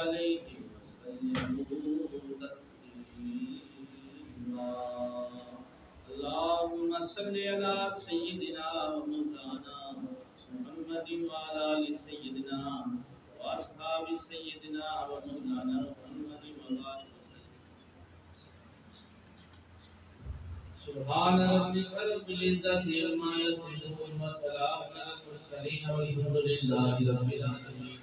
عليه وسلم تسليما اللهم صل على سيدنا ومولانا محمد وعلى آل سيدنا وأصحاب سيدنا ومولانا محمد وبارك سبحان ربك رب العزة عما يصفون وسلام على المرسلين والحمد لله رب العالمين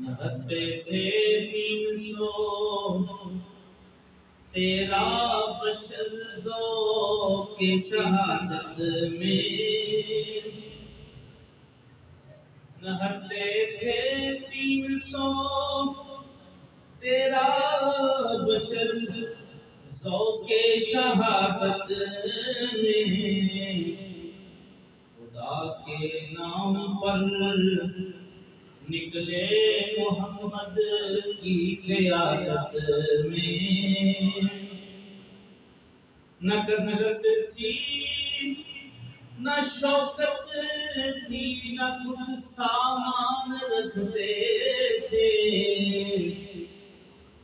نہتے تھے 313 بشر دو کے شہادت میں نہتے تھے 313 بشر ذوق شہادت میں خدا کے نام پر نکلے محمد کی قیادت میں نہ کثرت تھی نہ شوکت تھی نہ کچھ سامان رکھتے تھے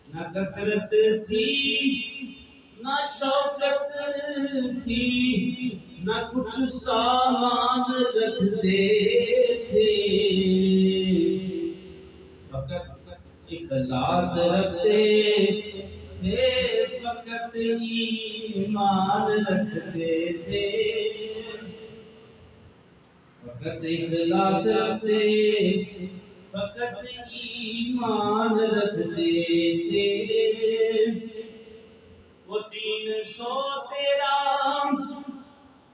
نہ کثرت تھی نہ شوکت تھی نہ کچھ سامان رکھتے تھے فقط اخلاص رکھتے تھے فقط ایمان رکھتے تھے فقط اخلاص رکھتے فقط ایمان رکھتے تھے وہ 313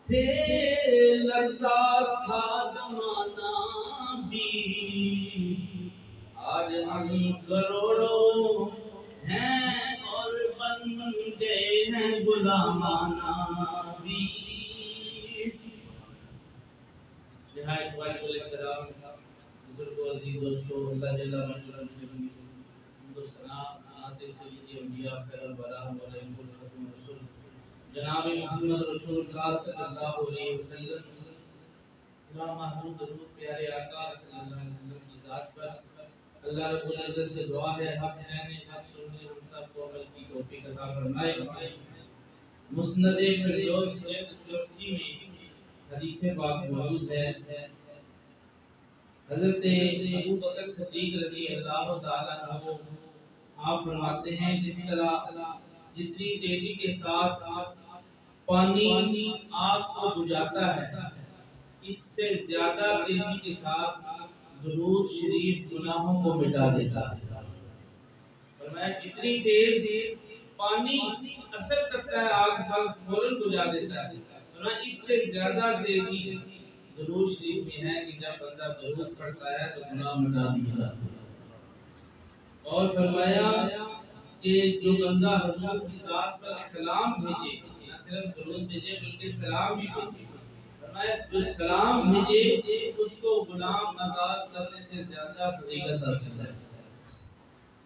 تھے لگتا تھا زمانہ بھی آج ہم کروڑوں ہیں اور بن گئے ہیں غلامانہ بھی نہایت واجب الاحترام بزرگوں عزیز دوستوں اللہ جل وعلا سے ہندوستان آتے سیدی انبیاء خیر الورا علیہ الرسول جناب محمد رسول اللہ صلی اللہ علیہ وسلم امام محمود درود پیارے آقا صلی اللہ علیہ وسلم کی ذات پر اللہ رب العزت سے دعا ہے حق کہنے حق سننے ہم سب کو عمل کی توفیق عطا فرمائے مسند فردوس چوتھی میں حدیث پاک موجود ہے حضرت ابو بکر صدیق رضی اللہ تعالیٰ عنہ آپ فرماتے ہیں جس طرح جتنی تیزی کے ساتھ پانی آگ کو بجھاتا ہے اس سے زیادہ تیزی کے ساتھ درود شریف گناہوں کو مٹا دیتا ہے فرمایا جتنی تیز پانی اثر کرتا ہے آگ پر فوراً بجھا دیتا ہے فرمایا اس سے زیادہ تیزی درود شریف میں ہے کہ جب بندہ درود پڑھتا ہے تو گناہ مٹا دیا جاتا ہے اور فرمایا کہ جو بندہ حضور کی ذات پر سلام بھیجے نہ صرف درود بھیجے بلکہ سلام بھی بھیجے فرمایا جو سلام بھیجے اس کو غلام آزاد کرنے سے زیادہ فضیلت حاصل ہے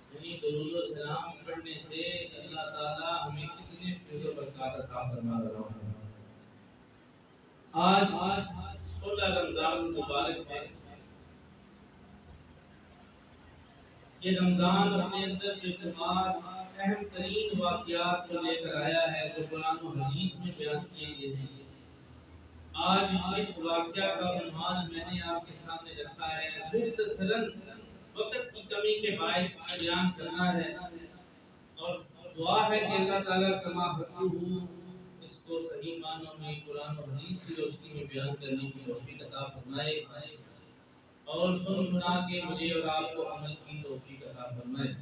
یعنی درود و سلام پڑھنے سے اللہ تعالی ہمیں کتنے فضل و برکات عطا فرما رہا ہے آج 16 رمضان مبارک ہے یہ رمضان اپنے اندر بے شمار اہم ترین واقعات کو لے کر آیا ہے جو قرآن و حدیث میں بیان کیے گئے ہیں آج اس واقعہ کا عنوان میں نے آپ کے سامنے رکھا ہے مختصراً وقت کی کمی کے باعث بیان کرنا ہے اور دعا ہے کہ اللہ تعالیٰ کما حقہ اس کو صحیح معنوں میں قرآن و حدیث کی روشنی میں بیان کرنے کی توفیق عطا فرمائے اور سنا کے مجھے اور آپ کو عمل کی توفیق عطا فرمائے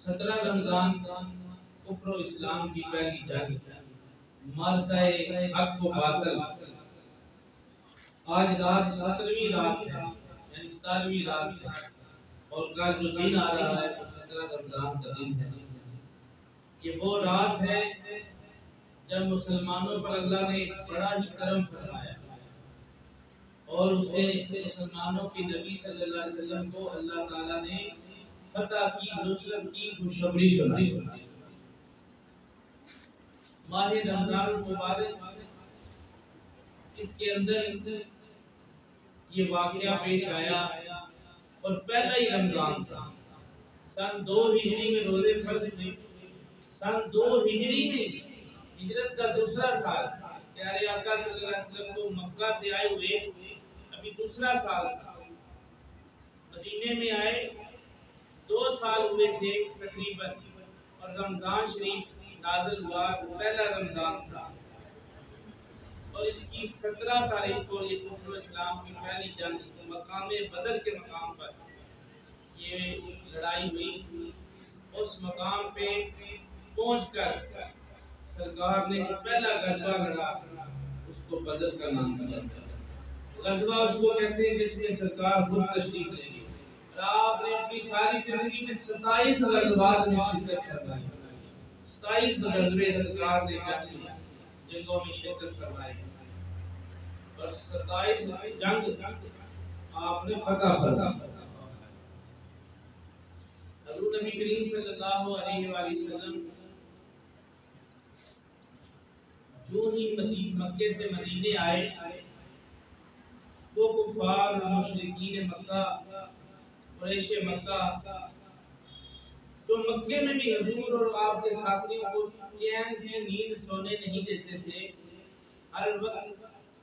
17 رمضان کفر و اسلام کی پہلی جنگ مارکہ حق و باطل آج رات 17ویں رات ہے یعنی 17ویں رات ہے اور کل جو دن آ رہا ہے وہ 17 رمضان کا دن ہے یہ وہ رات ہے جب مسلمانوں پر اللہ نے بڑا ہی کرم فرمایا اور اسے مسلمانوں کے نبی صلی اللہ علیہ وسلم کو اللہ تعالیٰ نے فتح کی نصرت کی خوشخبری سنائی ماہ رمضان المبارک اس کے اندر یہ واقعہ پیش آیا اور پہلا ہی رمضان تھا۔ سن 2 ہجری میں روزے فرض ہوئے، سن 2 ہجری میں ہجرت کا دوسرا سال، پیارے آقا صلی اللہ علیہ وسلم کو مکہ سے آئے ہوئے ابھی دوسرا سال تھا، مدینے میں آئے 2 سال ہوئے تھے تقریباً، اور رمضان شریف نازل ہوا، پہلا رمضان تھا، اور اس کی 17 تاریخ کو یہ کفر اسلام کی پہلی جنگ مقام بدر کے مقام پر یہ لڑائی ہوئی۔ اس مقام پہ پہنچ کر سرکار نے پہلا غزوہ لڑا، اس کو بدر کا نام دیا۔ غزوہ اس کو کہتے ہیں جس میں سرکار خود تشریف لے گئے، اور آپ نے اپنی ساری زندگی میں 27 غزوات میں شرکت فرمائی، 27 غزوے سرکار نے جنگوں میں شرکت فرمائی، اور 27 جنگ آپ نے فتح فرمائی۔ حضور نبی کریم صلی اللہ علیہ وآلہ وسلم جو ہی مکے سے مدینے آئے، وہ کفار مشرکین مکہ، قریش مکہ، جو مکے میں بھی حضور اور آپ کے ساتھیوں کو چین کی نیند سونے نہیں دیتے تھے، ہر وقت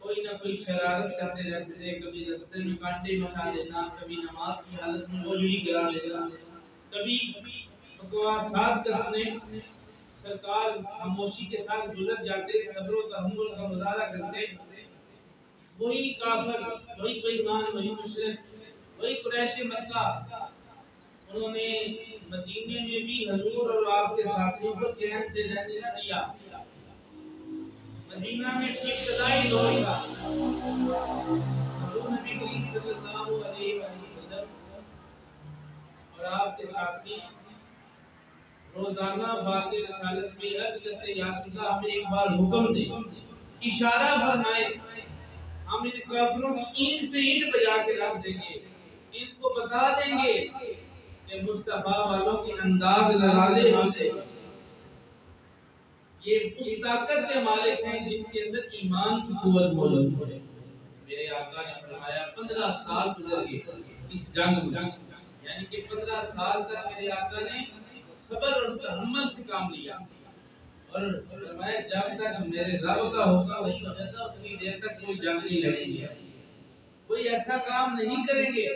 کوئی نہ کوئی شرارت کرتے رہتے تھے، کبھی رستے میں کانٹے مچا دینا، کبھی نماز کی حالت میں موجودگی کرا لینا، کبھی بکواسات کسنے، سرکار خاموشی کے ساتھ گزر جاتے، صبر و تحمل کا مظاہرہ کرتے۔ وہی کافر، وہی بےایمان، وہی مشرک، وہی قریش مکہ، انہوں نے مدینے میں بھی حضور اور آپ کے ساتھیوں کو چین سے رہنے نہ دیا۔ مدینہ میں ابتدائی دور تھا، حضور نبی کریم صلی اللہ علیہ وسلم اور آپ کے ساتھی روزانہ بات رسالت میں عرض کرتے، یا رسول اللہ ہمیں ایک بار حکم دے، اشارہ فرمائے، ہم ان کافروں کی اینٹ سے اینٹ بجا کے رکھ دیں گے، ان کو بتا دیں گے کہ مصطفیٰ والوں کے انداز لڑالے ہوتے، یہ اس طاقت کے مالک ہیں جن کے اندر ایمان کی قوت موجود ہے۔ میرے آقا نے فرمایا 15 سال گزر گئے اس جنگ میں، یعنی کہ 15 سال تک میرے آقا نے صبر اور تحمل سے کام لیا، اور فرمایا جب تک میرے رب کا ہوگا وہی ہوگا، اتنی دیر تک کوئی جنگ نہیں لڑیں گے، کوئی ایسا کام نہیں کریں گے۔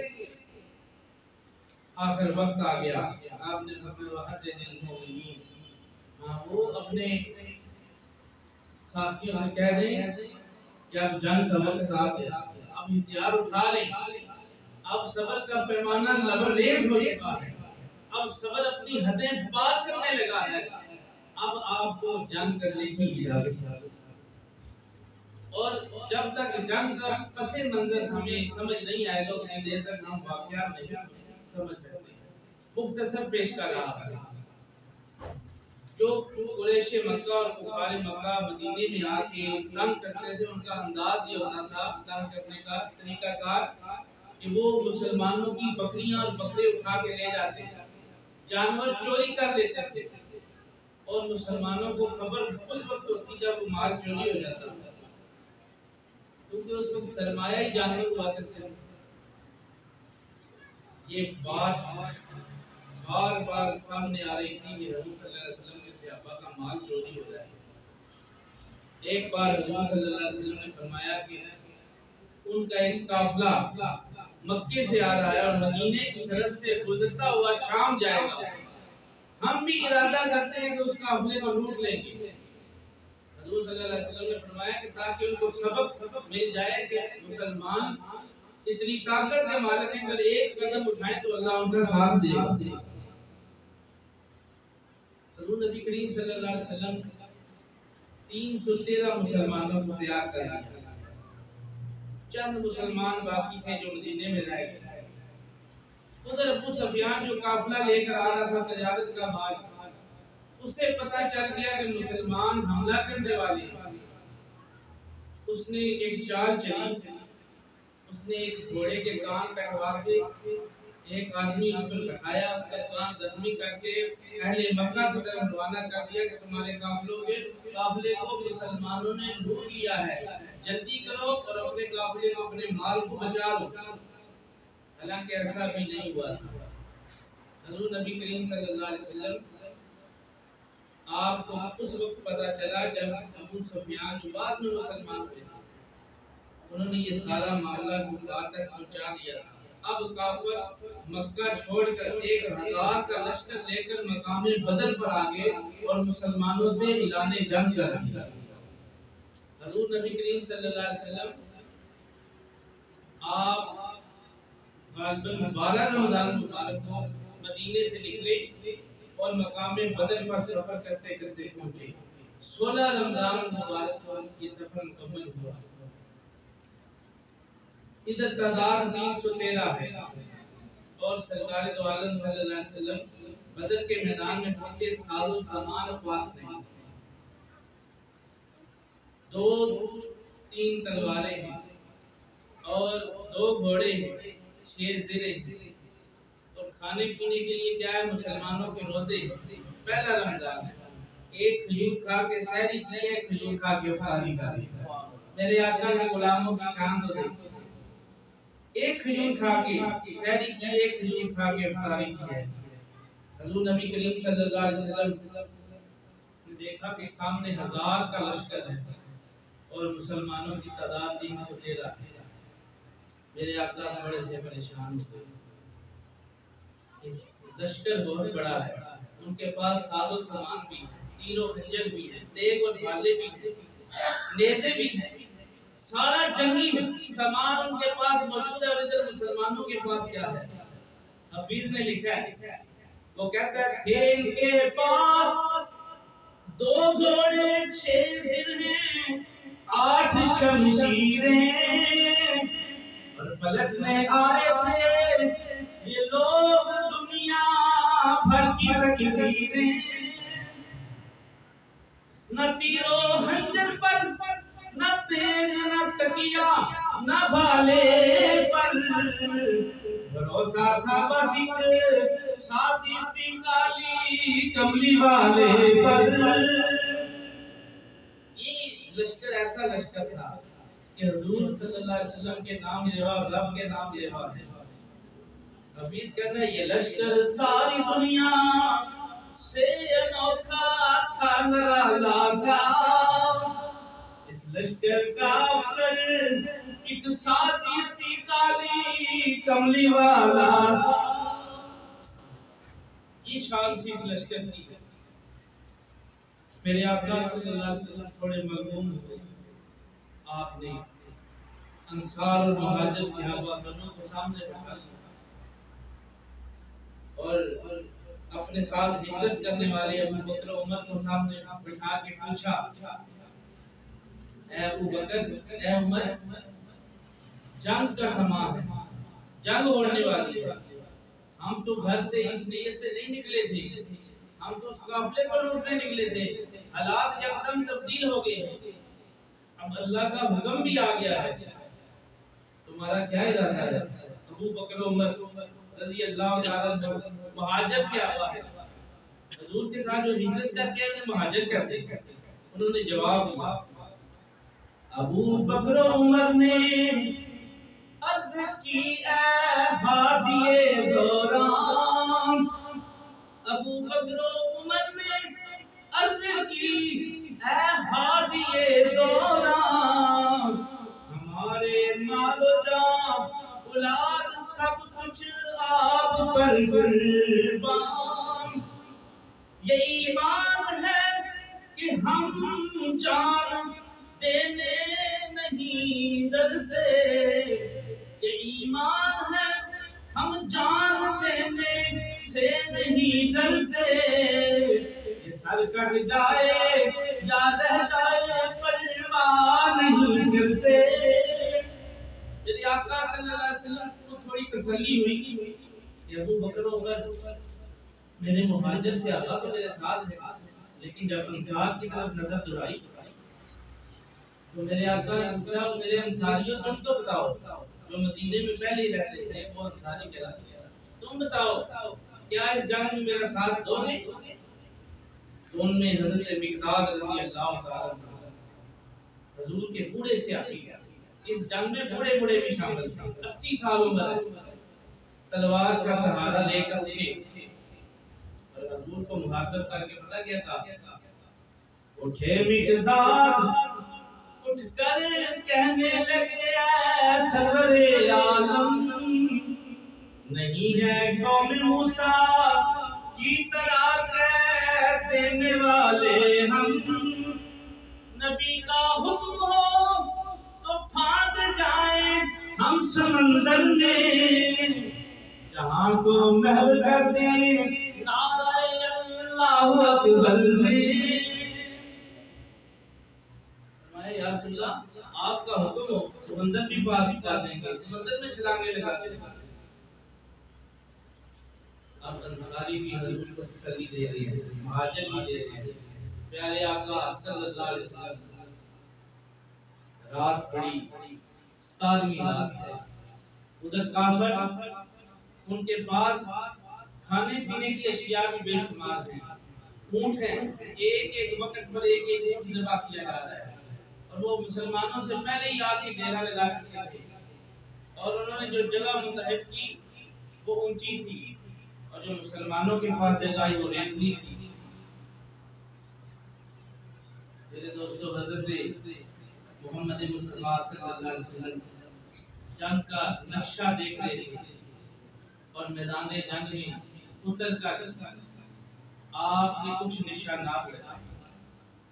آخر وقت آ گیا، آپ نے فرمایا وہ اپنے ساتھیوں سے کہہ دیں کہ اب جنگ کا وقت آ گیا، اب ہتھیار اٹھا لیں، اب صبر کا پیمانہ لبریز ہو چکا ہے، اب صبر اپنی حدیں پار کرنے لگا ہے، اب آپ کو جنگ کرنے کی اجازت ہے، اور جب تک جنگ کا پس منظر ہمیں سمجھ نہیں آئے گا اتنی دیر تک ہم واقعہ نہیں سمجھ سکتے۔ مختصر پیش کر رہا ہے، جو قریش مکہ اور کفار مکہ مدینے میں آ کے تنگ کرتے تھے، ان کا انداز یہ ہوتا تھا تنگ کرنے کا طریقہ کار کہ وہ مسلمانوں کی بکریاں اور بکرے اٹھا کے لے جاتے، جانور چوری کر لیتے تھے، اور مسلمانوں کو خبر اس وقت ہوتی جب وہ مال چوری ہو جاتا تھا، کیونکہ اس وقت سرمایہ ہی جانور ہوا کرتے تھے۔ یہ بات بار بار سامنے آ رہی تھی کہ حضور صلی اللہ علیہ وسلم کے صحابہ کا مال چوری ہو جائے۔ ایک بار حضور صلی اللہ علیہ وسلم نے فرمایا کہ ان کا ایک قافلہ مکے سے آ رہا ہے اور مدینے کی سرحد سے گزرتا ہوا شام جائے گا، ہم بھی ارادہ کرتے ہیں کہ اس قافلے کو لوٹ لیں گے۔ حضور صلی اللہ علیہ وسلم نے فرمایا کہ تاکہ ان کو سبق مل جائے کہ مسلمان اتنی طاقت کے مالک ہیں، اگر ایک قدم اٹھائیں تو اللہ ان کا ساتھ دے گا۔ حضور نبی کریم صلی اللہ علیہ وسلم 313 مسلمانوں کو تیار کر دیا، چند مسلمان باقی تھے جو مدینے میں رہ گئے۔ ادھر ابو سفیان جو قافلہ لے کر آ رہا تھا تجارت کا مال، اسے پتہ چل گیا کہ مسلمان حملہ کرنے والے ہیں۔ اس نے ایک چال چلی، اس نے ایک گھوڑے کے کان کٹوا کے ایک آدمی اس پر بٹھایا، اس کا کان زخمی کر کے اہل مکہ کی طرف روانہ کر دیا کہ تمہارے قافلے کو مسلمانوں نے لوٹ لیا ہے، جلدی کرو اور اپنے قافلے کو، اپنے مال کو بچا لو۔ حالانکہ ایسا بھی نہیں ہوا تھا۔ حضور نبی کریم صلی اللہ علیہ وسلم آپ کو اس وقت پتا چلا جب ابو سفیان جو بعد میں مسلمان ہوئے، انہوں نے یہ سارا معاملہ کفار تک پہنچا دیا تھا۔ اب کافر مکہ چھوڑ کر 1000 کا لشکر لے کر مقام بدر پر آگے اور مسلمانوں سے اعلان جنگ کر دیا۔ حضور نبی کریم صلی اللہ علیہ وسلم آپ غالباً 12 رمضان مبارک کو مدینے سے نکلے اور مقام بدر پر سفر کرتے کرتے پہنچے۔ 16 رمضان مبارک کو یہ سفر مکمل ہوا۔ ادھر تعداد 313 ہے اور سرکار دو عالم صلی اللہ علیہ وسلم بدر کے میدان میں پہنچے، ساز و سامان پاس نہیں، 2-3 تلواریں ہیں اور 2 گھوڑے ہیں، 6 زرے ہیں، اور کھانے پینے کے لیے کیا ہے؟ مسلمانوں کے روزے، پہلا رمضان ہے، ایک کھجور کھا کے سحری کی، ایک کھجور کھا کے افطاری کری۔ میرے آقا کے غلاموں کی شان تو دیکھو، ایک کھجور کھا کے سحری کی، ایک کھجور کھا کے افطاری کی ہے۔ حضور نبی کریم صلی اللہ علیہ وسلم نے دیکھا کہ سامنے 1000 کا لشکر ہے اور مسلمانوں کی تعداد 313 ہے۔ میرے آقا بڑے سے پریشان ہوئے، لشکر بہت بڑا ہے، ان کے پاس ساز و سامان بھی ہے، تیر و خنجر بھی ہے، دیگ اور بھالے بھی ہیں، نیزے بھی ہیں، سارا جنگی سامان ان کے پاس موجود ہے، اور ادھر مسلمانوں کے پاس کیا ہے؟ حفیظ نے لکھا ہے، وہ کہتا ہے تھے ان کے پاس 2 گھوڑے 6 زر ہیں، 8 شمشیریں، اور پلٹنے آئے تھے یہ لوگ دنیا بھر کی تقدیریں، نہ تیر و خنجر پر، نہ تیر، نہ تکیا، نہ بھالے پر، بھروسہ تھا بس ایک سادی سی کالی کملی والے پر۔ یہ لشکر ایسا لشکر تھا کہ حضور صلی اللہ علیہ وسلم کے نام لیوا، رب کے نام لیوا ہے۔ حفیظ کہتا ہے یہ لشکر ساری دنیا سے انوکھا تھا، نرالا تھا، اس لشکر کا افسر ایک ساتھی سی کالی کملی والا تھا۔ یہ شان تھی اس لشکر کی۔ میرے آقا صلی اللہ علیہ وسلم تھوڑے مغموم ہوئے، آپ نے انصار اور مہاجر صحابہ دونوں کو سامنے بٹھا لیا اور اپنے ساتھ ہجرت کرنے والے ابو بکر و عمر کو سامنے بٹھا کے پوچھا، اے ابو بکر، اے عمر، جنگ کا زمان ہے، جنگ ہونے والی ہے، ہم تو گھر سے اس نیت سے نہیں نکلے تھے، ہم تو اس قافلے پر لوٹنے نکلے تھے، حالات یکدم تبدیل ہو گئے ہیں، اب اللہ کا حکم بھی آ گیا ہے، تمہارا کیا ارادہ ہے؟ ابو بکر و عمر رضی اللہ تعالیٰ عنہ مہاجر سے آبا ہے، حضور کے ساتھ جو ہجرت کر کے انہیں مہاجر کرتے ہیں، انہوں نے جواب دیا۔ ابو بکر و عمر نے عرض کی اے ہادی دوران، ابو بکر و عمر نے عرض کی اے ہادی دوران، ہمارے مال و جان اولاد سب کچھ آپ پر قربان، یہ ایمان ہے کہ ہم جان دینے نہیں ڈرتے، یہ ایمان ہے ہم جان دینے سے نہیں ڈرتے، یہ سر کٹ جائے یا رہ جائے پرواہ نہیں کرتے۔ میرے آقا صلی اللہ علیہ وسلم کو تھوڑی تسلی ہوئی کہ ابو بکر و عمر میرے مہاجر سے آقا تو میرے ساتھ ہے، لیکن جب انصار کی طرف نظر دوڑائی تو میرے آقا نے پوچھا، میرے انصاریوں تم تو بتاؤ، جو مدینے میں پہلے ہی رہتے تھے وہ انصاری کہلاتے ہیں، تم بتاؤ کیا اس جنگ میں میرا ساتھ دو گے؟ تو ان میں حضرت مقداد رضی اللہ تعالی عنہ حضور کے بوڑھے سے آگے گیا، اس جنگ میں بوڑھے بوڑھے بھی شامل تھے، 80 سال عمر ہے، تلوار کا سہارا لے کر تھے اور حضور کو مخاطب کر کے پتا کیا تھا؟ اٹھے مقداد اٹھ کر کہنے لگے اے سرور عالم، نہیں ہے قوم موسیٰ کی طرح کہہ دینے والے ہم، نبی کا حکم ہو تو پھاند جائیں ہم سمندر میں، جہاں کو محو کر دیں نعرہ اللہ اکبر میں۔ فرمایا یا رسول اللہ آپ کا حکم ہو سمندر بھی پار کر دیں گے، سمندر میں چھلانگے لگا دیں گے۔ اب انصاری بھی حضور کو تسلی دے رہے ہیں، مہاجر بھی دے رہے ہیں، پیارے آقا صلی اللہ علیہ وسلم، رات بڑی 17ویں رات ہے، ادھر کافر ان کے پاس کھانے پینے کی اشیاء بھی بے شمار ہیں، اونٹ ہیں، ایک ایک وقت پر ایک ایک اونٹ ذبح کیا جا رہا ہے، اور وہ مسلمانوں سے پہلے ہی آ کے ڈیرا لگا چکے تھے، اور انہوں نے جو جگہ منتخب کی وہ اونچی تھی، اور جو مسلمانوں کے پاس جگہ آئی وہ ریتلی تھی۔ میرے دوستو حضرت محمد مصطفیٰ صلی اللہ علیہ وسلم جنگ کا نقشہ دیکھ رہے تھے اور میدان جنگ میں اتر کر آپ نے کچھ نشانات لگائے۔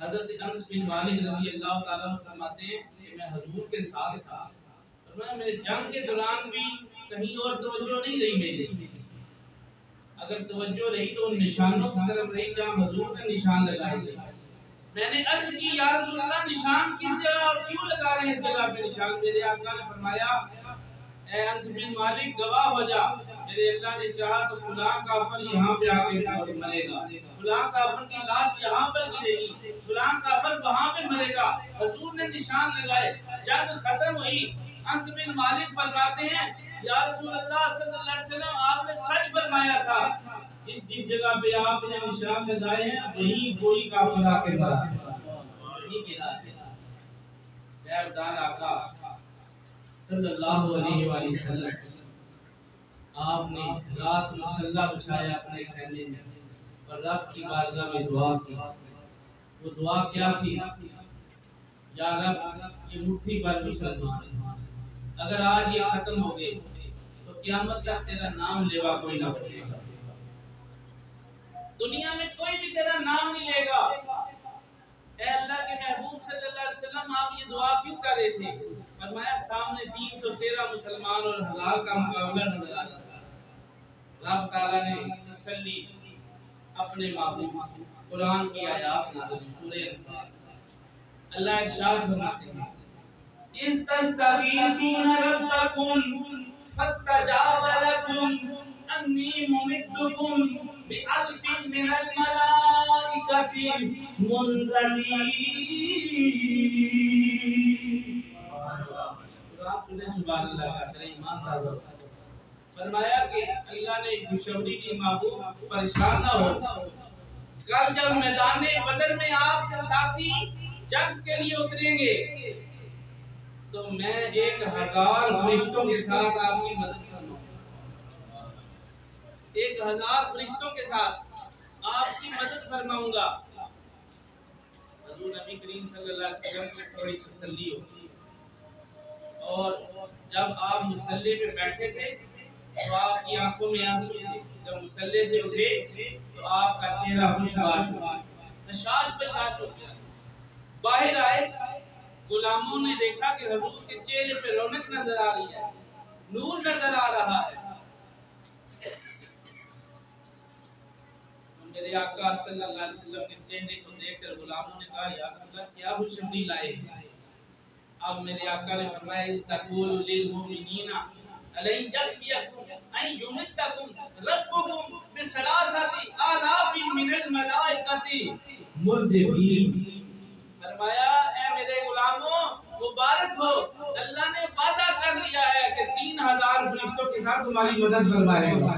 حضرت انس بن مالک رضی اللہ تعالیٰ عنہ فرماتے ہیں کہ میں حضور کے ساتھ تھا اور میرے جنگ کے دوران بھی کہیں اور توجہ نہیں رہی میری، اگر توجہ رہی تو ان نشانوں کی طرف رہی جہاں حضور نے نشان لگائے تھے۔ میں نے عرض کی یا رسول اللہ نشان کس جگہ اور کیوں لگا رہے ہیں اس جگہ پہ نشان؟ میرے آقا نے فرمایا اے انس بن مالک گواہ ہو جا، میرے اللہ نے چاہا تو فلاں کافر یہاں پہ آ کے مرے گا، فلاں کافر کی لاش یہاں پر گرے گی، فلاں کافر وہاں پہ مرے گا۔ حضور نے نشان لگائے، جنگ ختم ہوئی، انس بن مالک فرماتے ہیں یا رسول اللہ صلی اللہ علیہ وسلم آپ نے سچ فرمایا تھا، جس جگہ پہ آپ نے نشان لگائے ہیں وہیں کوئی کافر آ کے مرا ہے، وہیں گرا ہے۔ مہربان آقا صلی اللہ علیہ وآلہ وسلم آپ نے رات مصلی بچھایا اپنے خیمے میں اور رب کی بارگاہ میں دعا کی۔ وہ دعا کیا تھی؟ یا رب یہ مٹھی پر مسلمان اگر آج یہ ختم ہو گئے تو قیامت تک تیرا نام لیوا کوئی نہ بچے گا، دنیا میں کوئی بھی تیرا نام نہیں لے گا۔ اے اللہ کے محبوب صلی اللہ علیہ وسلم آپ یہ دعا کیوں کر رہے تھے؟ فرمایا سامنے 313 مسلمان اور 1000 کا مقابلہ نظر آ رہا تھا۔ رب تعالیٰ نے تسلی اپنے محبوب قرآن کی آیات نازل سورہ انفال، اللہ ارشاد فرماتے ہیں استغیثون ربکم فاستجاب لکم انی ممدکم بألف من الملائکۃ منزلین۔ سبحان اللہ کا ایمان دارو، فرمایا کہ اللہ نے خوشخبری دی محبوب پریشان نہ ہو، کل جب میدان بدر میں آپ کے ساتھی جنگ کے لیے اتریں گے تو میں 1000 فرشتوں کے ساتھ آپ کی مدد کروں گا، 1000 فرشتوں کے ساتھ آپ کی مدد فرماؤں گا۔ حضور نبی کریم صلی اللہ علیہ وسلم کی تھوڑی تسلی ہوگی، اور جب آپ مصلی پہ بیٹھے تھے تو آپ کی آنکھوں میں آنسو تھے، جب مصلی سے اٹھے تو آپ کا چہرہ خوشباش ہوا، نشاش بشاش ہو گیا۔ باہر آئے، غلاموں نے دیکھا کہ حضور کے چہرے پہ رونق نظر آ رہی ہے، نور نظر آ رہا ہے۔ میرے آقا صلی اللہ علیہ وسلم کے چہرے کو دیکھ کر غلاموں نے کہا یا رسول اللہ کیا خوشخبری لائے؟ اب میرے آقا نے فرمایا استقول للمؤمنین علی یکفیکم ان یمدکم ربکم بثلاثۃ آلاف من الملائکۃ مردفین۔ فرمایا اے میرے غلاموں مبارک ہو، اللہ نے وعدہ کر لیا ہے کہ 3000 فرشتوں کے ساتھ تمہاری مدد فرمائے گا۔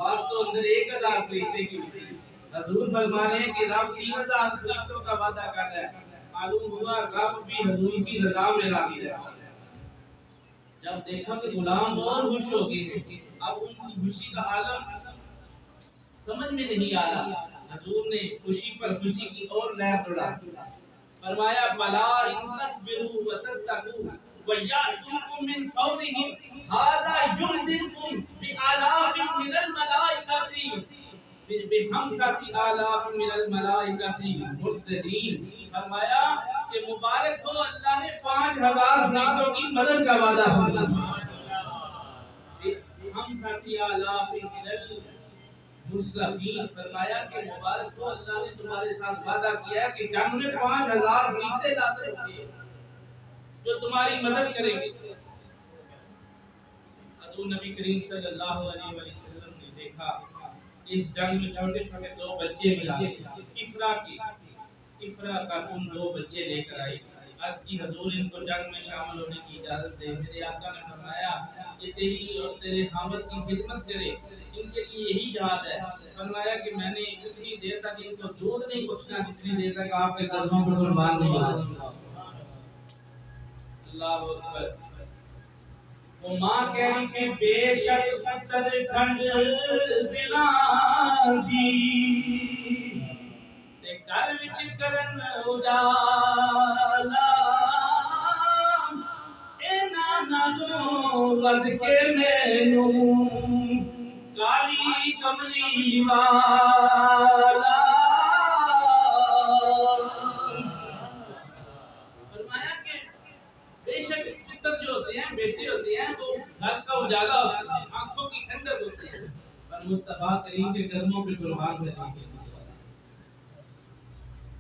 بات تو اندر 1000 فرشتے کی ہوئی. حضور فرما رہے ہیں کہ رب 3000 فرشتوں کا وعدہ کر رہا ہے. معلوم ہوا رب بھی حضور کی رضا میں راضی ہے. جب دیکھا کہ غلام اور خوش ہو گئے، اب ان کی خوشی کا عالم سمجھ میں نہیں آ رہا. حضور نے خوشی پر خوشی کی اور لہر دوڑا. فرمایا بلا ان تصبروا وتتقوا ويأتوكم من فورهم هذا يمددكم بآلاف من الملائكة بخمسة آلاف من الملائكة مرددين. فرمایا کہ مبارک ہو اللہ نے 5000 فرشتوں کی مدد کا وعدہ فرمایا. بخمسة آلاف من المصطفین. فرمایا کہ مبارک ہو اللہ نے تمہارے ساتھ وعدہ کیا ہے کہ جنگ میں 5000 فرشتے نازل ہوں گے جو تمہاری مدد کریں گے. حضور نبی کریم صلی اللہ علیہ وسلم نے دیکھا اس جنگ میں چھوٹے چھوٹے 2 بچے ملا. افرا کا ان 2 بچے لے کر آئی. عرض کی حضور ان کو جنگ میں شامل ہونے کی اجازت دے. میرے آقا نے فرمایا کہ تیری اور تیرے خامد کی خدمت کرے، ان کے لیے یہی جہاد ہے. فرمایا کہ میں نے اتنی دیر تک ان کو دودھ نہیں بخشنا جتنی دیر تک آپ کے قدموں پر قربان نہیں ہوا. اللہ اکبر. وہ ماں کہہ رہی کہ بے شک پتر کھنڈ دلا دی تے گھر وچ کرن اجالا اینا نالوں ود کے مینوں کالی کملی والا. فرمایا کہ بے شک پتر جو ہوتے ہیں، بیٹے ہوتے ہیں، وہ گھر کا اجالا ہوتے ہیں، آنکھوں کی ٹھنڈک ہوتی ہے، پر مصطفیٰ کریم کے قدموں پہ قربان ہوتے ہیں.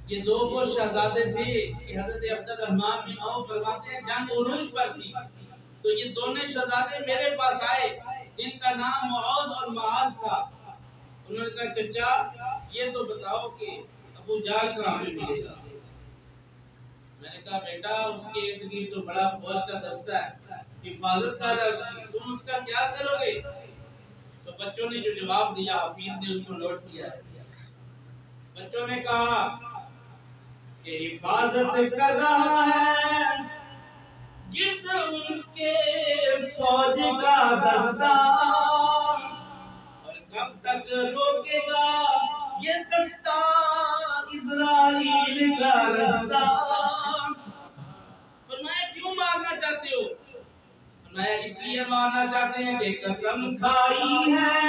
یہ 2 وہ شہزادے تھے کہ حضرت عبد الرحمن بن عوف فرماتے ہیں جنگ عروج پر تھی تو یہ دونوں شہزادے میرے پاس آئے جن کا نام معاذ اور معاذ تھا. انہوں نے کہا چچا یہ تو بتاؤ کہ ابو جہل کہاں پہ ملے گا. میں نے کہا بیٹا اس کے ارد گرد تو بڑا فوج کا دستہ ہے، حفاظت کر رہا ہے، تم اس کا کیا کرو گے؟ تو بچوں نے جو جواب دیا حفیظ نے اس کو نوٹ کیا. بچوں نے کہا کہ حفاظت کر رہا ہے گرد ان کے فوج کا دستہ اور کب تک روکے گا یہ دستہ اسرائیل کا رستہ. فرمایا کیوں مارنا چاہتے ہو؟ فرمایا اس لیے مارنا چاہتے ہیں کہ قسم کھائی ہے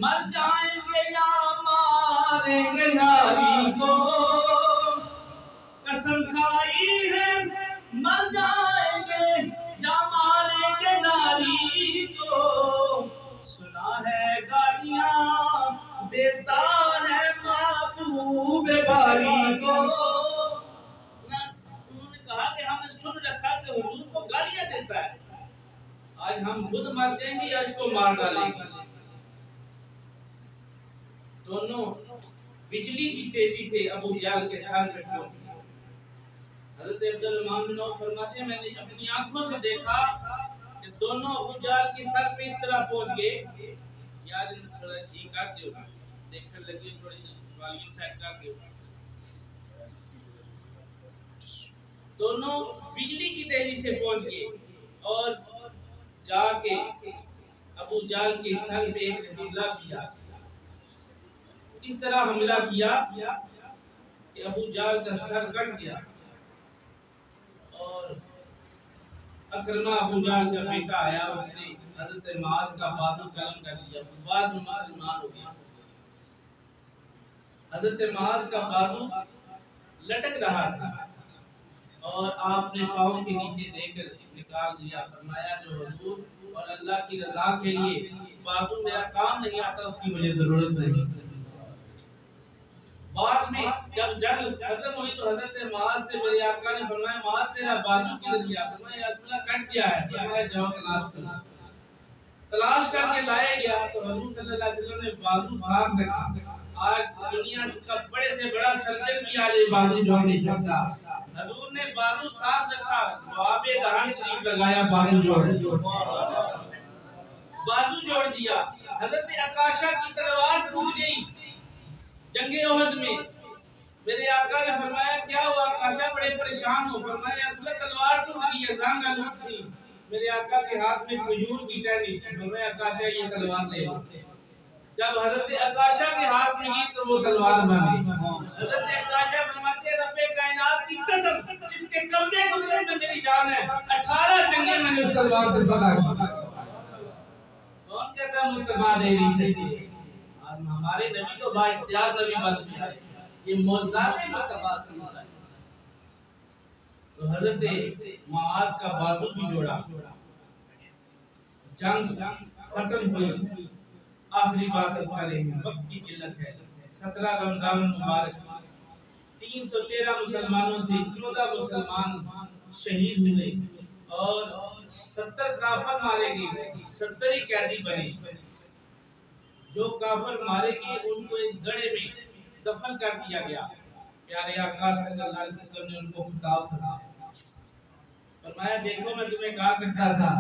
مر جائیں گے یا ماریں گے ناری کو. قسم کھائی ہے مر جائیں گے یا ماریں گے ناری کو. سنا ہے گالیاں دیتا ہے محبوب باری کو. انہوں نے کہا کہ ہم نے سن رکھا کہ حضور کو گالیاں دیتا ہے، آج ہم خود مر جائیں گے یا اس کو مار ڈالیں گے. دونوں بجلی کی تیزی سے ابو جہل کے سر پہ پہنچ. حضرت عبد الرحمن بن عوف فرماتے ہیں میں نے اپنی آنکھوں سے دیکھا کہ دونوں ابو جہل کے سر پہ اس طرح پہنچ گئے. یار ان تھوڑا جی کر دیو دیکھنے لگے تھوڑی والیوم سیٹ کر دیو. دونوں بجلی کی تیزی سے پہنچ گئے اور جا کے ابو جہل کے سر پہ ایک حملہ کیا. اس طرح حملہ کیا کہ ابو جہل کا سر کٹ گیا اور اکرمہ ابو جہل کا بیٹا آیا، اس نے حضرت معاذ کا بازو قلم کر لیا، بعد میں مسلمان ہو گیا. حضرت معاذ کا بازو لٹک رہا تھا اور آپ نے پاؤں کے نیچے دے کر نکال دیا. فرمایا جو حضور اور اللہ کی رضا کے لیے بازو میرا کام نہیں آتا اس کی مجھے ضرورت نہیں. بعد میں جب جنگ ختم ہوئی تو حضرت معاذ سے میرے آقا نے فرمایا معاذ تیرا بازو کدھر گیا؟ فرمایا یا رسول اللہ کٹ گیا ہے. فرمایا جاؤ تلاش کر کے لائے گیا تو حضور صلی اللہ علیہ وسلم نے بازو صاف رکھا. آج دنیا کا بڑے سے بڑا سرجن بھی آج بازو جوڑ نہیں سکتا. حضور نے بازو صاف رکھا، باب دہان شریف لگایا، بازو جوڑ دیا. حضرت عکاشہ کی تلوار ٹوٹ گئی جنگ احد میں. میرے آقا نے فرمایا کیا ہوا عکاشہ؟ بڑے پریشان ہو. فرمایا اصل تلوار ٹوٹ گئی ہے، زنگ آلود تھی. میرے آقا کے ہاتھ میں کھجور کی ٹہنی تھی. فرمایا عکاشہ یہ تلوار لے لو. جب حضرت عکاشہ کے ہاتھ میں گئی تو وہ تلوار بن گئی. حضرت عکاشہ فرماتے ہیں رب کائنات کی قسم جس کے قبضے قدرت میں میری جان ہے، 18 جنگیں میں نے اس تلوار سے فتح کی. کون کہتا ہے مصطفیٰ دیری سے؟ ہمارے نبی تو با اختیار نبی بن گیا ہے. یہ معجزات مصطفیٰ سے ہوتا ہے. تو حضرت معاذ کا بازو بھی جوڑا، جنگ ختم ہوئی. آخری بات کریں گے، وقت کی قلت ہے. 17 رمضان مبارک 313 مسلمانوں سے 14 مسلمان شہید ہوئے اور 70 کافر مارے گئے، 70 ہی قیدی بنے. جو کافر مارے گئے ان کو ایک گڑھے میں دفن کر دیا گیا. پیارے آقا صلی اللہ علیہ وسلم نے ان کو خطاب فرمایا، فرمایا دیکھو میں تمہیں کہا کرتا تھا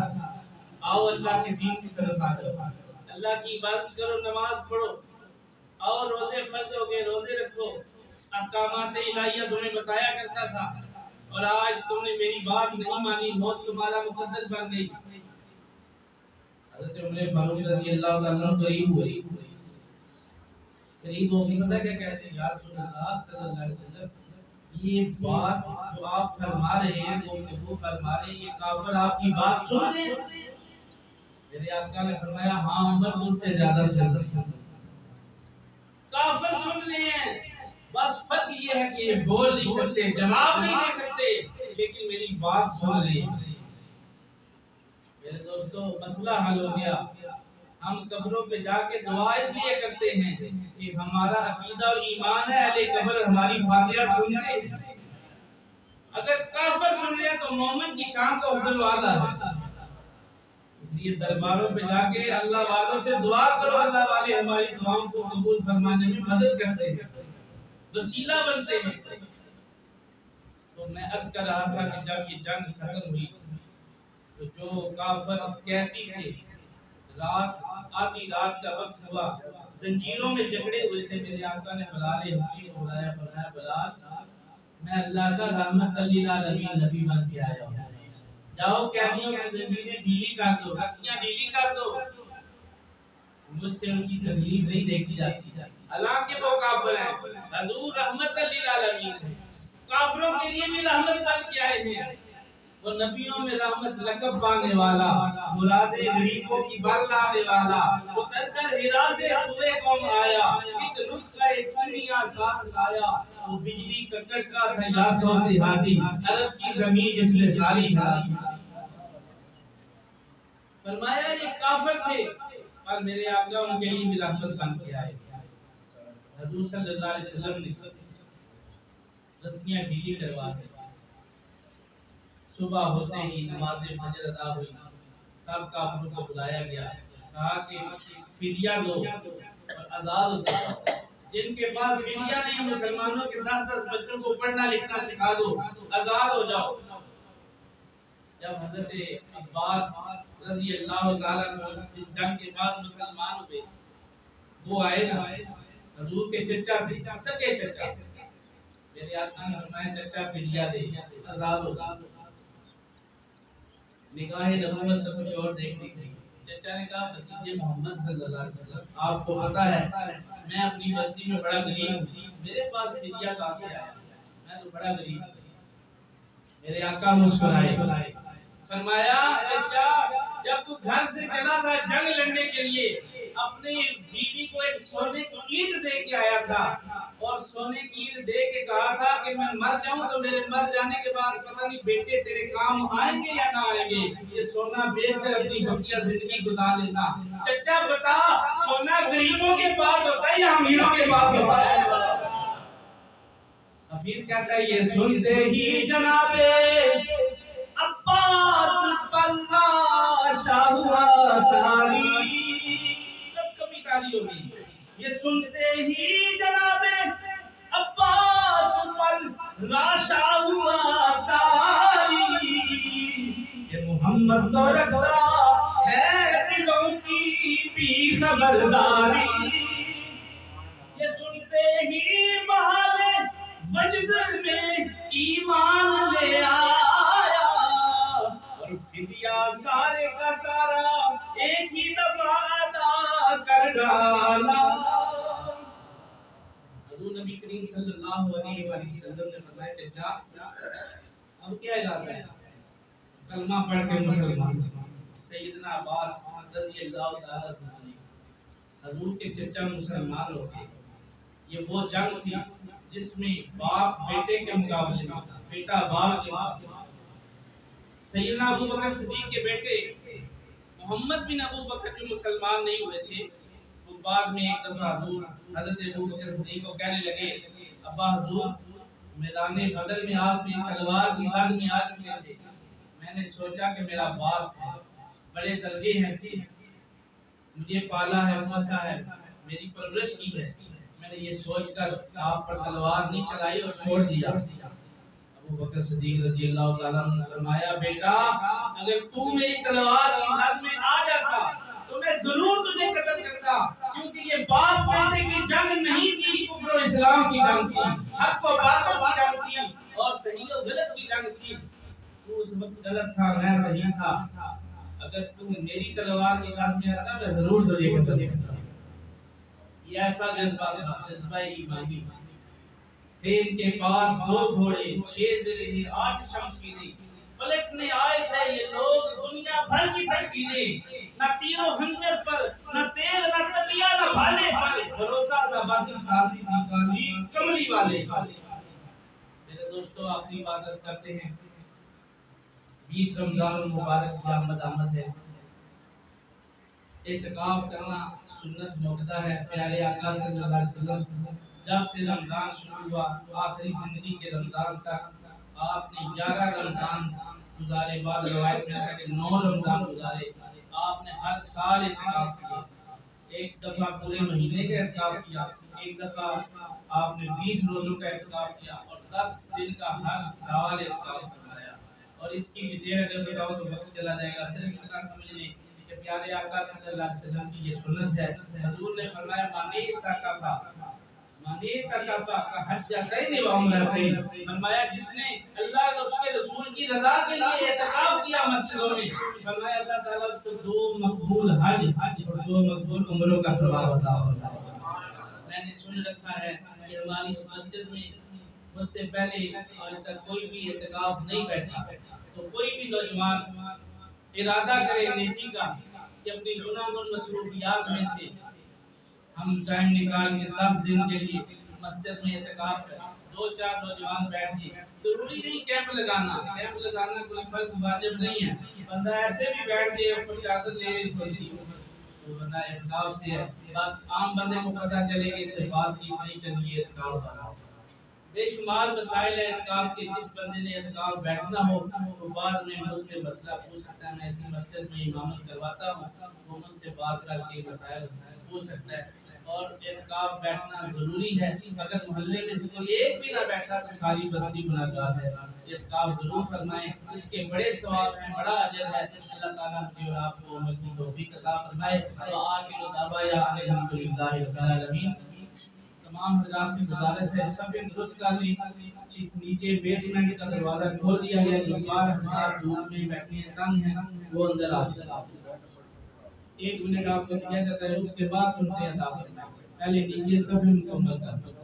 آؤ اللہ کے دین کی طرف آ جاؤ، اللہ کی عبادت کرو، نماز پڑھو اور روزے فرض ہو گئے روزے رکھو، احکامات الہیہ تمہیں بتایا کرتا تھا، اور آج تم نے میری بات نہیں مانی، موت تمہارا مقدر بن گئی. حضرت عمر فاروق رضی اللہ تعالیٰ عنہ قریب ہوئی. قریب ہو کے پتہ کیا کہتے ہیں؟ یا رسول اللہ صلی اللہ علیہ وسلم یہ بات جو آپ فرما رہے ہیں، وہ فرما رہے ہیں، یہ کافر آپ کی بات سن رہے ہیں؟ میرے آقا نے فرمایا ہاں عمر تم سے زیادہ سن رہے ہیں. کافر سن رہے ہیں، بس فرق یہ ہے کہ یہ بول نہیں سکتے، جواب نہیں دے سکتے، لیکن میری بات سن رہے ہیں. میرے دوستو مسئلہ حل ہو گیا. ہم قبروں پہ جا کے دعا اس لیے کرتے ہیں کہ ہمارا عقیدہ اور ایمان ہے اہل قبر ہماری فاتحہ سنتے ہیں. اگر کافر سن رہے ہیں تو مومن کی شان تو افضل والا ہے. یہ درباروں پہ جا کے اللہ والوں سے دعا کرو، اللہ والے ہماری دعاؤں کو قبول فرمانے میں مدد کرتے ہیں، وسیلہ بنتے ہیں. تو میں عرض کر رہا تھا کہ جب یہ جنگ ختم ہوئی تو جو کافر قیدی تھے، رات آدھی رات کا وقت ہوا، زنجیروں میں جکڑے ہوئے تھے. میرے آقا نے بلال حبشی کو بلایا، فرمایا بلال میں اللہ کا رحمت للعالمین نبی بن کے آیا ہوں، جاؤ قیدیوں کی زنجیریں ڈھیلی کر دو، رسیاں ڈھیلی کر دو. مجھ سے ان کی تکلیف نہیں دیکھی جاتی، حالانکہ وہ کافر ہیں، حضور رحمت للعالمین ہیں، کافروں کے لیے بھی رحمت بن کے آئے ہیں. وہ نبیوں میں رحمت لقب پانے والا، مراد غریبوں کی بر لانے والا، اتر کر ہرا سے سوئے قوم آیا، ایک رسخہ دنیا ساتھ لایا. وہ بجلی کا کڑکا تھا یا سوتے ہاتھی، عرب کی زمین جس نے ساری ہرا. فرمایا یہ کافر تھے اور میرے آقا ان کے لیے بھی رحمت بن کے آئے. حضور صلی اللہ علیہ وسلم نے رسیاں ڈھیلی کروا دی. صبح ہوتے ہی نماز فجر ادا ہوئی، سب کافروں کو بلایا گیا، کہا کہ فدیہ دو اور آزاد ہو جاؤ. جن کے پاس فدیہ نہیں، مسلمانوں کے 10 بچوں کو پڑھنا لکھنا سکھا دو، آزاد ہو جاؤ. جب حضرت عباس رضی اللہ تعالیٰ عنہ اس جنگ کے بعد مسلمان ہوئے، وہ آئے نا حضور کے چچا تھے، سگے چچا. میرے آقا نے فرمایا چچا فدیہ دے، آزاد ہو جاؤ. نگاہ نبوت تو کچھ اور دیکھتی تھی. چچا نے کہا بھتیجے محمد صلی اللہ علیہ وسلم آپ کو پتا ہے میں اپنی بستی میں بڑا غریب ہوں، میرے پاس فدیہ کہاں سے آیا، میں تو بڑا غریب ہوں. میرے آقا مسکرائے، فرمایا چچا جب تو گھر سے چلا تھا جنگ لڑنے کے لیے، اپنی بیوی کو ایک سونے کی اینٹ دے کے آیا تھا اور سونے کی اینٹ دے کے کہا تھا کہ میں مر جاؤں تو میرے مر جانے کے بعد پتہ نہیں بیٹے تیرے کام آئیں گے یا نہ آئیں گے، یہ سونا بیچ کر اپنی بقیہ زندگی گزار لینا. چچا بتا سونا غریبوں کے پاس ہوتا ہے یا امیروں کے پاس ہوتا ہے؟ حفیظ کہتا ہے یہ سنتے ہی جناب عباس پر لاشا ہوا تاری. کبھی تاری ہوگی. یہ سنتے ہی جناب عباس پر لاشا ہوا تاری. یہ محمد تو رکھتا ہے دلوں کی بھی خبر. خبرداری، یہ سنتے ہی محال وجد میں ایمان لے آیا، اور فدیہ سارے کا سارا ایک ہی دفعہ ادا کر ڈالا۔ حضور نبی کریم صلی اللہ علیہ وسلم نے فرمایا کہ جا اب کیا ارادہ ہے؟ کلمہ پڑھ کے مسلمان۔ سیدنا عباس رضی اللہ تعالیٰ عنہ، حضور کے چچا مسلمان ہو گئے۔ یہ وہ جنگ تھی جس میں باپ بیٹے کے مقابلے میں تھا، بیٹا باپ کے مقابلے۔ سیدنا ابو بکر صدیق کے بیٹے محمد بن ابو بکر جو مسلمان نہیں ہوئے تھے، وہ بعد میں ایک دفعہ حضور حضرت ابو بکر صدیق کو کہنے لگے، ابا حضور میدان بدر میں آپ نے تلوار کی زنگ میں آ چکے تھے، میں نے سوچا کہ میرا باپ ہے، بڑے درجے ہیں، مجھے پالا ہے، پوسا ہے، میری پرورش کی ہے، میں نے یہ سوچ کر آپ پر تلوار نہیں چلائی اور چھوڑ دیا۔ ابو بکر صدیق رضی اللہ تعالیٰ عنہ نے فرمایا، بیٹا اگر تو میری تلوار کی زنگ میں آ جاتا تو میں ضرور تجھے قتل کرتا، کیونکہ یہ باپ بیٹے کی جنگ نہیں تھی، کفر و اسلام کی جنگ تھی، حق و باطل کی جنگ تھی، اور صحیح و غلط کی جنگ تھی۔ تو اس وقت غلط تھا، میں صحیح تھا، اگر تم میری تلوار کی زنگ میں آتا میں ضرور تجھے قتل کرتا۔ یہ ایسا جذبہ تھا، جذبہ ایمانی تھے۔ ان کے پاس 2 گھوڑے، 6 زرہیں، 8 شمشیریں، پلٹنے آئے تھے یہ لوگ دنیا بھر کی تکبیریں، نہ تیر و خنجر پر، نہ تیل، نہ تبیہ، نہ بھالے پر، بھروسہ تھا باطل ساتھی سلطانی کملی والے۔ میرے دوستو آخری بات کرتے ہیں، 20 رمضان المبارک کی آمد ہے۔ اعتکاف کرنا سنت موقع ہے۔ پیارے آقا صلی اللہ علیہ وسلم جب سے رمضان شروع ہوا آخری زندگی کے رمضان تک آپ نے 11 رمضان گزارے، بعد روایت میں آتا ہے کہ 9 رمضان گزارے۔ آپ نے ہر سال اعتکاف کیا، ایک دفعہ پورے مہینے کا اعتکاف کیا، ایک دفعہ آپ نے 20 روزوں کا اعتکاف کیا، اور 10 دن کا ہر سال اعتکاف کروایا۔ اور اس کی وجہ اگر بتاؤ تو وقت چلا جائے گا، صرف اتنا سمجھ لیں کہ پیارے آقا صلی اللہ علیہ وسلم کی یہ سنت ہے۔ حضور نے فرمایا فرمایا جس نے اللہ اور اس کے رسول کی رضا کے لیے اعتکاف کیا مسجدوں میں، فرمایا اللہ تعالیٰ اس کو 2 مقبول حج اور 2 مقبول عمروں کا ثواب عطا ہوتا ہے۔ میں نے سن رکھا ہے کہ ہماری اس مسجد میں مجھ سے پہلے آج تک کوئی بھی اعتکاف نہیں بیٹھا، تو کوئی بھی نوجوان ارادہ کرے نیکی کا کہ اپنی گناہ اور مصروفیات میں سے ہم ٹائم نکال کے 10 دن کے لیے مسجد میں اعتکاف کریں، 2-4 نوجوان بیٹھ کے، ضروری نہیں کیمپ لگانا کوئی فرض واجب نہیں ہے، بندہ ایسے بھی بیٹھ کے اوپر چادر لے لے تھوڑی تو بندہ اعتکاف سے ہے، بس عام بندے کو پتہ چلے کہ اس سے بات چیت نہیں کرنی ہے، اعتکاف کرنا۔ بے شمار مسائل ہے اعتکاف کے، جس بندے نے اعتکاف بیٹھنا ہو تو بعد میں مجھ سے مسئلہ پوچھ سکتا ہے، میں ایسی مسجد میں امامت کرواتا ہوں، وہ مجھ سے بات کر کے مسائل پوچھ سکتا ہے۔ اور اعتکاف بیٹھنا ضروری ہے، اگر محلے میں سے کوئی ایک بھی نہ بیٹھا تو ساری بستی گناہگار ہے۔ اعتکاف ضرور فرمائیں، اس کے بڑے ثواب ہیں، بڑا اجر ہے۔ اللہ تعالیٰ مجھے اور آپ کو عمل کی توفیق عطا فرمائے۔ وآخر دعوانا ان الحمد للہ رب العالمین۔ تمام حضرات سے گزارش ہے سب درست کر لیں، نیچے بیسمنٹ کا دروازہ کھول دیا گیا، جو 12 حضرات دور میں بیٹھنے تنگ ہیں وہ اندر آ جائیں۔ 1 منٹ آپ کو دیا جاتا ہے، اس کے بعد سنتے ہیں پہلے نیچے سب مکمل کر